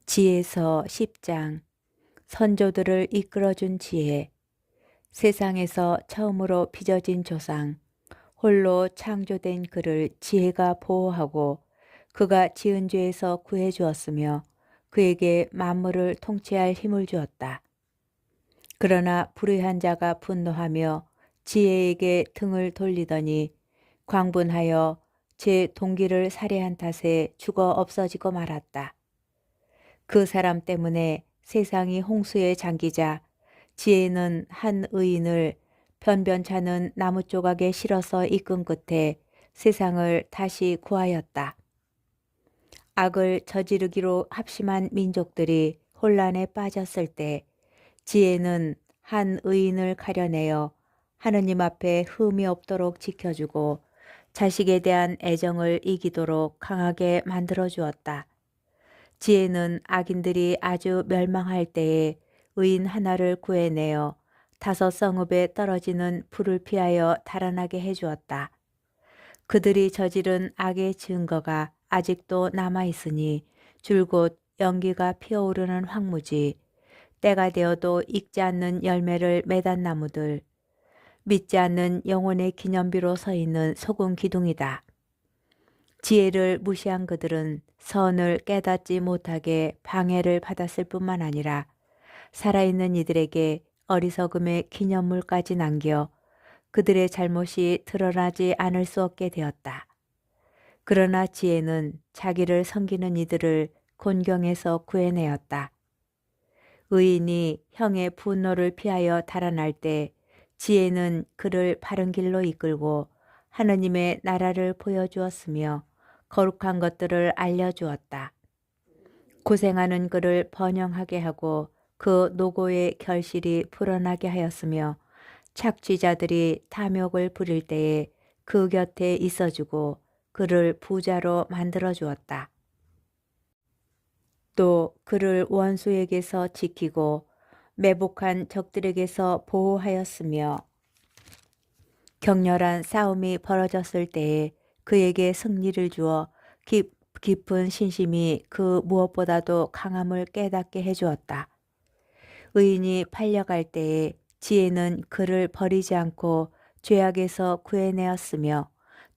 지혜서 10장. 선조들을 이끌어준 지혜. 세상에서 처음으로 빚어진 조상, 홀로 창조된 그를 지혜가 보호하고 그가 지은 죄에서 구해 주었으며 그에게 만물을 통치할 힘을 주었다. 그러나 불의한 자가 분노하며 지혜에게 등을 돌리더니 광분하여 제 동기를 살해한 탓에 죽어 없어지고 말았다. 그 사람 때문에 세상이 홍수에 잠기자 지혜는 한 의인을 변변찮은 나무 조각에 실어서 이끈 끝에 세상을 다시 구하였다. 악을 저지르기로 합심한 민족들이 혼란에 빠졌을 때 지혜는 한 의인을 가려내어 하느님 앞에 흠이 없도록 지켜주고 자식에 대한 애정을 이기도록 강하게 만들어 주었다. 지혜는 악인들이 아주 멸망할 때에 의인 하나를 구해내어 다섯 성읍에 떨어지는 불을 피하여 달아나게 해주었다. 그들이 저지른 악의 증거가 아직도 남아있으니 줄곧 연기가 피어오르는 황무지, 때가 되어도 익지 않는 열매를 맺은 나무들, 믿지 않는 영혼의 기념비로 서 있는 소금 기둥이다. 지혜를 무시한 그들은 선을 깨닫지 못하게 방해를 받았을 뿐만 아니라 살아있는 이들에게 어리석음의 기념물까지 남겨 그들의 잘못이 드러나지 않을 수 없게 되었다. 그러나 지혜는 자기를 섬기는 이들을 곤경에서 구해내었다. 의인이 형의 분노를 피하여 달아날 때 지혜는 그를 바른 길로 이끌고 하느님의 나라를 보여주었으며 거룩한 것들을 알려주었다. 고생하는 그를 번영하게 하고 그 노고의 결실이 불어나게 하였으며 착취자들이 탐욕을 부릴 때에 그 곁에 있어주고 그를 부자로 만들어 주었다. 또 그를 원수에게서 지키고 매복한 적들에게서 보호하였으며 격렬한 싸움이 벌어졌을 때에 그에게 승리를 주어 깊은 신심이 그 무엇보다도 강함을 깨닫게 해주었다. 의인이 팔려갈 때에 지혜는 그를 버리지 않고 죄악에서 구해내었으며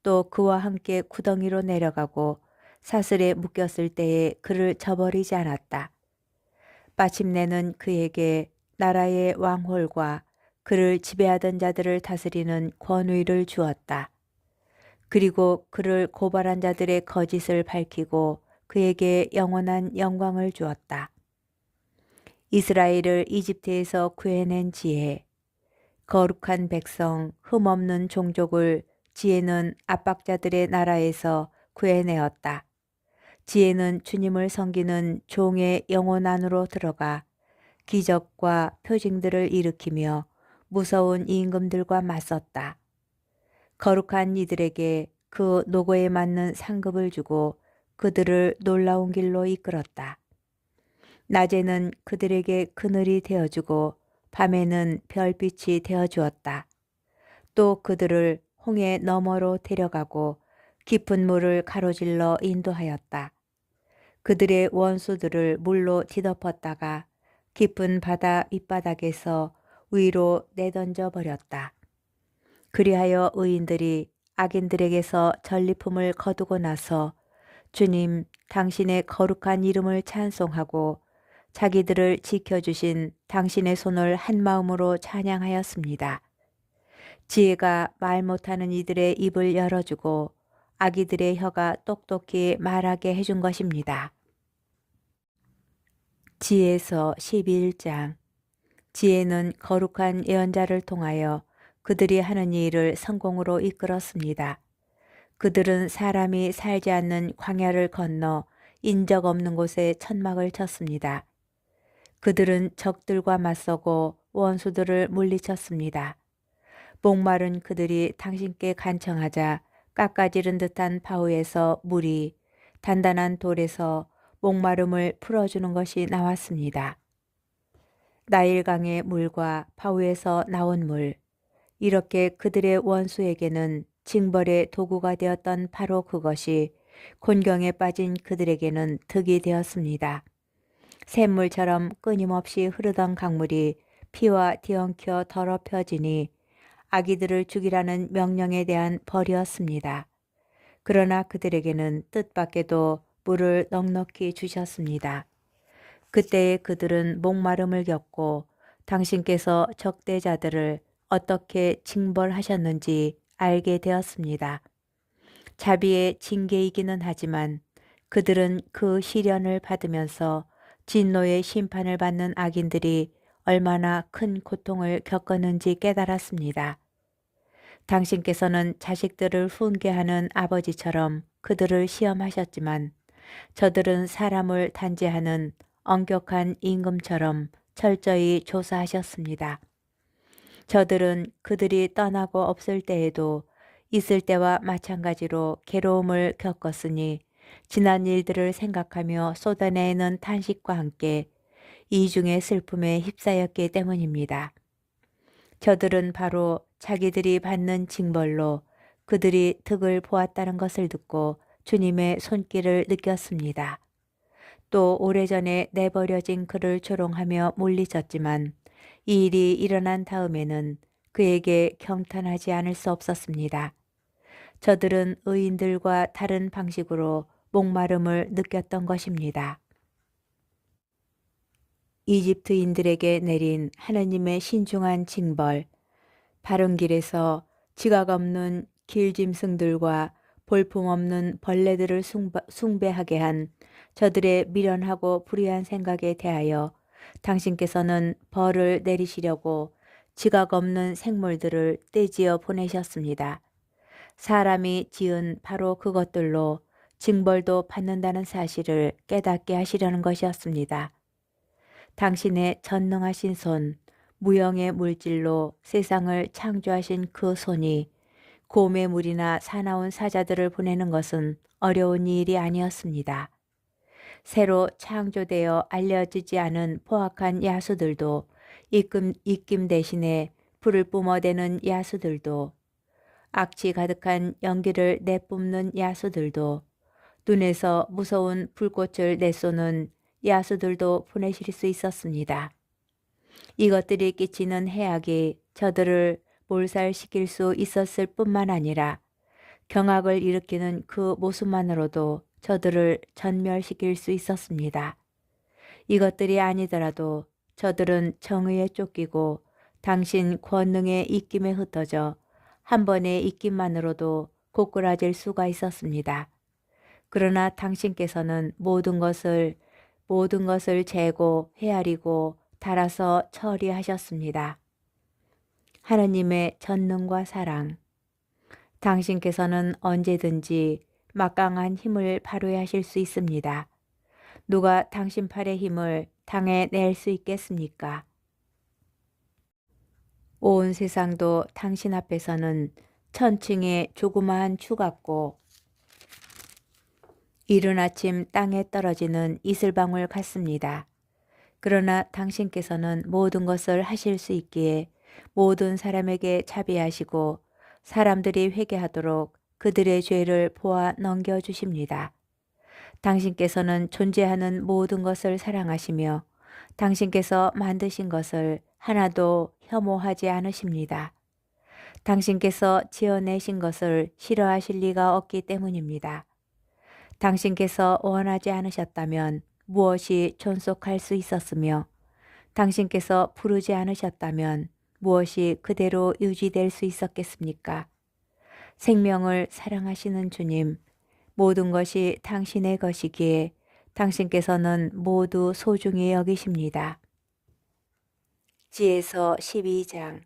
또 그와 함께 구덩이로 내려가고 사슬에 묶였을 때에 그를 저버리지 않았다. 마침내는 그에게 나라의 왕홀과 그를 지배하던 자들을 다스리는 권위를 주었다. 그리고 그를 고발한 자들의 거짓을 밝히고 그에게 영원한 영광을 주었다. 이스라엘을 이집트에서 구해낸 지혜, 거룩한 백성, 흠없는 종족을 지혜는 압박자들의 나라에서 구해내었다. 지혜는 주님을 섬기는 종의 영혼 안으로 들어가 기적과 표징들을 일으키며 무서운 임금들과 맞섰다. 거룩한 이들에게 그 노고에 맞는 상급을 주고 그들을 놀라운 길로 이끌었다. 낮에는 그들에게 그늘이 되어주고 밤에는 별빛이 되어주었다. 또 그들을 홍해 너머로 데려가고 깊은 물을 가로질러 인도하였다. 그들의 원수들을 물로 뒤덮었다가 깊은 바다 밑바닥에서 위로 내던져 버렸다. 그리하여 의인들이 악인들에게서 전리품을 거두고 나서 주님 당신의 거룩한 이름을 찬송하고 자기들을 지켜주신 당신의 손을 한마음으로 찬양하였습니다. 지혜가 말 못하는 이들의 입을 열어주고 아기들의 혀가 똑똑히 말하게 해준 것입니다. 지혜서 11장. 지혜는 거룩한 예언자를 통하여 그들이 하는 일을 성공으로 이끌었습니다. 그들은 사람이 살지 않는 광야를 건너 인적 없는 곳에 천막을 쳤습니다. 그들은 적들과 맞서고 원수들을 물리쳤습니다. 목마른 그들이 당신께 간청하자 깎아지른 듯한 바위에서 물이 단단한 돌에서 목마름을 풀어주는 것이 나왔습니다. 나일강의 물과 바위에서 나온 물, 이렇게 그들의 원수에게는 징벌의 도구가 되었던 바로 그것이 곤경에 빠진 그들에게는 득이 되었습니다. 샘물처럼 끊임없이 흐르던 강물이 피와 뒤엉켜 더럽혀지니 아기들을 죽이라는 명령에 대한 벌이었습니다. 그러나 그들에게는 뜻밖에도 물을 넉넉히 주셨습니다. 그때에 그들은 목마름을 겪고 당신께서 적대자들을 어떻게 징벌하셨는지 알게 되었습니다. 자비의 징계이기는 하지만 그들은 그 시련을 받으면서 진노의 심판을 받는 악인들이 얼마나 큰 고통을 겪었는지 깨달았습니다. 당신께서는 자식들을 훈계하는 아버지처럼 그들을 시험하셨지만 저들은 사람을 단죄하는 엄격한 임금처럼 철저히 조사하셨습니다. 저들은 그들이 떠나고 없을 때에도 있을 때와 마찬가지로 괴로움을 겪었으니 지난 일들을 생각하며 쏟아내는 탄식과 함께 이중의 슬픔에 휩싸였기 때문입니다. 저들은 바로 자기들이 받는 징벌로 그들이 득을 보았다는 것을 듣고 주님의 손길을 느꼈습니다. 또 오래전에 내버려진 그를 조롱하며 물리쳤지만 이 일이 일어난 다음에는 그에게 경탄하지 않을 수 없었습니다. 저들은 의인들과 다른 방식으로 목마름을 느꼈던 것입니다. 이집트인들에게 내린 하나님의 신중한 징벌, 바른 길에서 지각 없는 길짐승들과 볼품없는 벌레들을 숭배하게 한 저들의 미련하고 불의한 생각에 대하여 당신께서는 벌을 내리시려고 지각 없는 생물들을 떼지어 보내셨습니다. 사람이 지은 바로 그것들로 징벌도 받는다는 사실을 깨닫게 하시려는 것이었습니다. 당신의 전능하신 손, 무형의 물질로 세상을 창조하신 그 손이 곰의 물이나 사나운 사자들을 보내는 것은 어려운 일이 아니었습니다. 새로 창조되어 알려지지 않은 포악한 야수들도 입김 대신에 불을 뿜어대는 야수들도 악취 가득한 연기를 내뿜는 야수들도 눈에서 무서운 불꽃을 내쏘는 야수들도 보내실 수 있었습니다. 이것들이 끼치는 해악이 저들을 몰살시킬 수 있었을 뿐만 아니라 경악을 일으키는 그 모습만으로도 저들을 전멸시킬 수 있었습니다. 이것들이 아니더라도 저들은 정의에 쫓기고 당신 권능의 입김에 흩어져 한 번의 입김만으로도 고꾸라질 수가 있었습니다. 그러나 당신께서는 모든 것을 재고 헤아리고 달아서 처리하셨습니다. 하나님의 전능과 사랑, 당신께서는 언제든지 막강한 힘을 발휘하실 수 있습니다. 누가 당신 팔의 힘을 당해낼 수 있겠습니까? 온 세상도 당신 앞에서는 천층의 조그마한 추 같고 이른 아침 땅에 떨어지는 이슬방울 같습니다. 그러나 당신께서는 모든 것을 하실 수 있기에 모든 사람에게 자비하시고 사람들이 회개하도록 그들의 죄를 보아 넘겨주십니다. 당신께서는 존재하는 모든 것을 사랑하시며 당신께서 만드신 것을 하나도 혐오하지 않으십니다. 당신께서 지어내신 것을 싫어하실 리가 없기 때문입니다. 당신께서 원하지 않으셨다면 무엇이 존속할 수 있었으며 당신께서 부르지 않으셨다면 무엇이 그대로 유지될 수 있었겠습니까? 생명을 사랑하시는 주님, 모든 것이 당신의 것이기에 당신께서는 모두 소중히 여기십니다. 지에서 12장,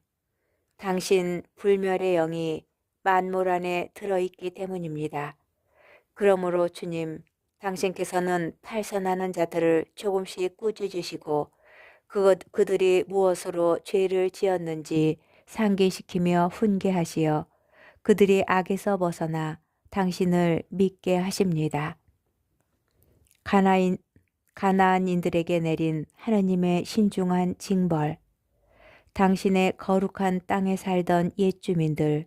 당신 불멸의 영이 만물 안에 들어있기 때문입니다. 그러므로 주님, 당신께서는 탈선하는 자들을 조금씩 꾸짖으시고 그들이 무엇으로 죄를 지었는지 상기시키며 훈계하시어 그들이 악에서 벗어나 당신을 믿게 하십니다. 가나안인들에게 내린 하나님의 신중한 징벌, 당신의 거룩한 땅에 살던 옛 주민들,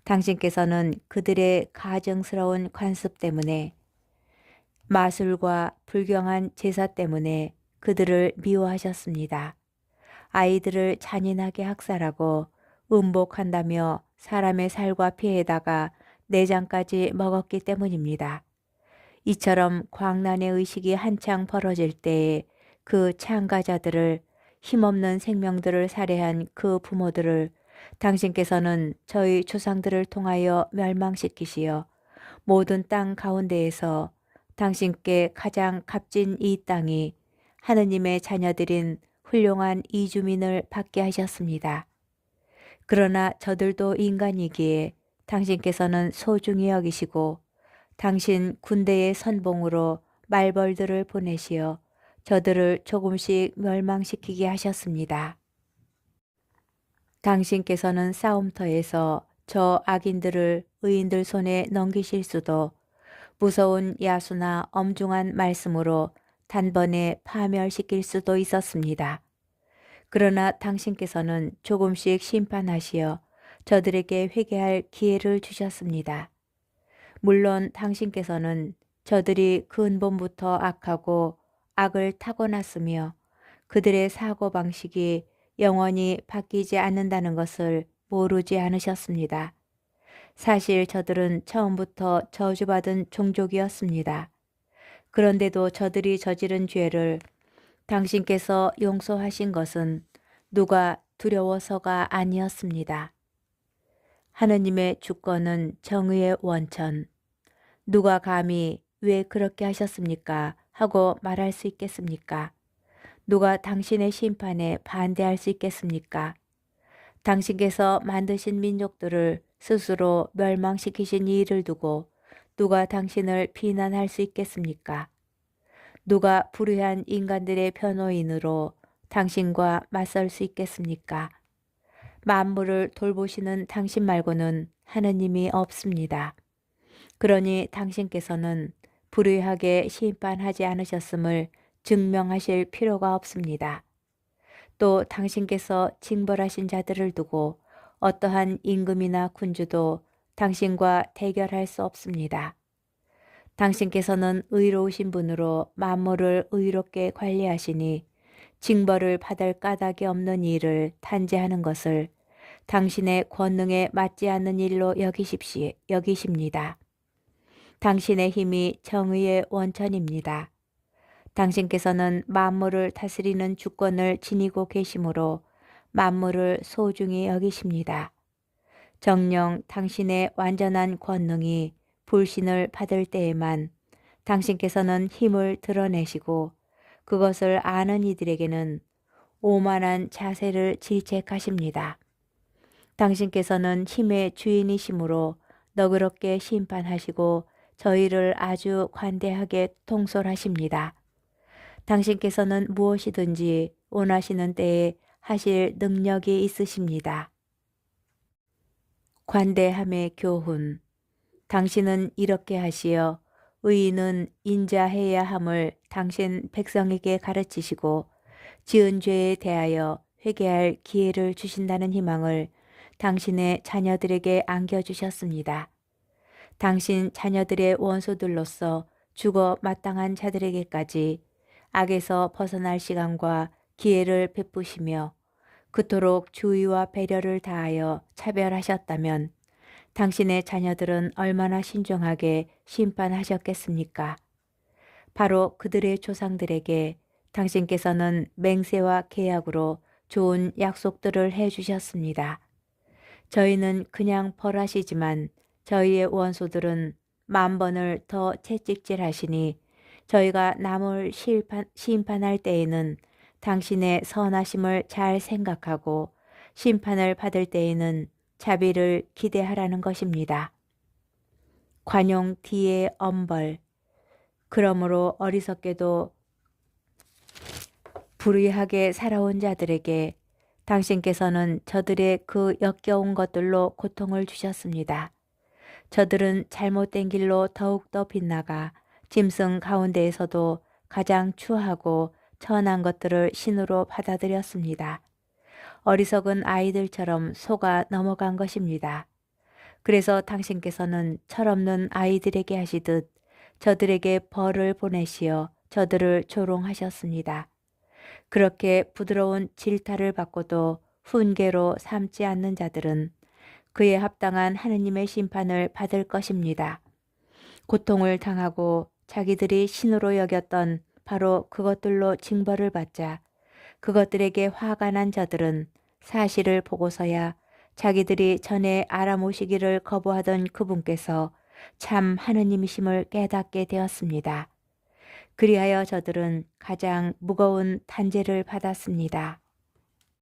당신께서는 그들의 가증스러운 관습 때문에 마술과 불경한 제사 때문에 그들을 미워하셨습니다. 아이들을 잔인하게 학살하고 음복한다며 사람의 살과 피에다가 내장까지 먹었기 때문입니다. 이처럼 광란의 의식이 한창 벌어질 때에 그 참가자들을, 힘없는 생명들을 살해한 그 부모들을 당신께서는 저희 조상들을 통하여 멸망시키시어 모든 땅 가운데에서 당신께 가장 값진 이 땅이 하느님의 자녀들인 훌륭한 이주민을 받게 하셨습니다. 그러나 저들도 인간이기에 당신께서는 소중히 여기시고 당신 군대의 선봉으로 말벌들을 보내시어 저들을 조금씩 멸망시키게 하셨습니다. 당신께서는 싸움터에서 저 악인들을 의인들 손에 넘기실 수도 무서운 야수나 엄중한 말씀으로 단번에 파멸시킬 수도 있었습니다. 그러나 당신께서는 조금씩 심판하시어 저들에게 회개할 기회를 주셨습니다. 물론 당신께서는 저들이 근본부터 악하고 악을 타고났으며 그들의 사고방식이 영원히 바뀌지 않는다는 것을 모르지 않으셨습니다. 사실 저들은 처음부터 저주받은 종족이었습니다. 그런데도 저들이 저지른 죄를 당신께서 용서하신 것은 누가 두려워서가 아니었습니다. 하느님의 주권은 정의의 원천. 누가 감히 왜 그렇게 하셨습니까? 하고 말할 수 있겠습니까? 누가 당신의 심판에 반대할 수 있겠습니까? 당신께서 만드신 민족들을 스스로 멸망시키신 이 일을 두고 누가 당신을 비난할 수 있겠습니까? 누가 불의한 인간들의 변호인으로 당신과 맞설 수 있겠습니까? 만물을 돌보시는 당신 말고는 하느님이 없습니다. 그러니 당신께서는 불의하게 심판하지 않으셨음을 증명하실 필요가 없습니다. 또 당신께서 징벌하신 자들을 두고 어떠한 임금이나 군주도 당신과 대결할 수 없습니다. 당신께서는 의로우신 분으로 만물을 의롭게 관리하시니 징벌을 받을 까닭이 없는 일을 단죄하는 것을 당신의 권능에 맞지 않는 일로 여기십니다. 당신의 힘이 정의의 원천입니다. 당신께서는 만물을 다스리는 주권을 지니고 계시므로 만물을 소중히 여기십니다. 정녕 당신의 완전한 권능이 불신을 받을 때에만 당신께서는 힘을 드러내시고 그것을 아는 이들에게는 오만한 자세를 질책하십니다. 당신께서는 힘의 주인이시므로 너그럽게 심판하시고 저희를 아주 관대하게 통솔하십니다. 당신께서는 무엇이든지 원하시는 때에 하실 능력이 있으십니다. 관대함의 교훈. 당신은 이렇게 하시어 의인은 인자해야 함을 당신 백성에게 가르치시고 지은 죄에 대하여 회개할 기회를 주신다는 희망을 당신의 자녀들에게 안겨주셨습니다. 당신 자녀들의 원수들로서 죽어 마땅한 자들에게까지 악에서 벗어날 시간과 기회를 베푸시며 그토록 주의와 배려를 다하여 차별하셨다면 당신의 자녀들은 얼마나 신중하게 심판하셨겠습니까? 바로 그들의 조상들에게 당신께서는 맹세와 계약으로 좋은 약속들을 해주셨습니다. 저희는 그냥 벌하시지만 저희의 원수들은 만번을 더 채찍질하시니 저희가 남을 심판할 때에는 당신의 선하심을 잘 생각하고 심판을 받을 때에는 자비를 기대하라는 것입니다. 관용 뒤의 엄벌. 그러므로 어리석게도 불의하게 살아온 자들에게 당신께서는 저들의 그 역겨운 것들로 고통을 주셨습니다. 저들은 잘못된 길로 더욱더 빗나가 짐승 가운데에서도 가장 추하고 천한 것들을 신으로 받아들였습니다. 어리석은 아이들처럼 속아 넘어간 것입니다. 그래서 당신께서는 철없는 아이들에게 하시듯 저들에게 벌을 보내시어 저들을 조롱하셨습니다. 그렇게 부드러운 질타를 받고도 훈계로 삼지 않는 자들은 그에 합당한 하느님의 심판을 받을 것입니다. 고통을 당하고 자기들이 신으로 여겼던 바로 그것들로 징벌을 받자 그것들에게 화가 난 자들은 사실을 보고서야 자기들이 전에 알아모시기를 거부하던 그분께서 참 하느님이심을 깨닫게 되었습니다. 그리하여 저들은 가장 무거운 단죄를 받았습니다.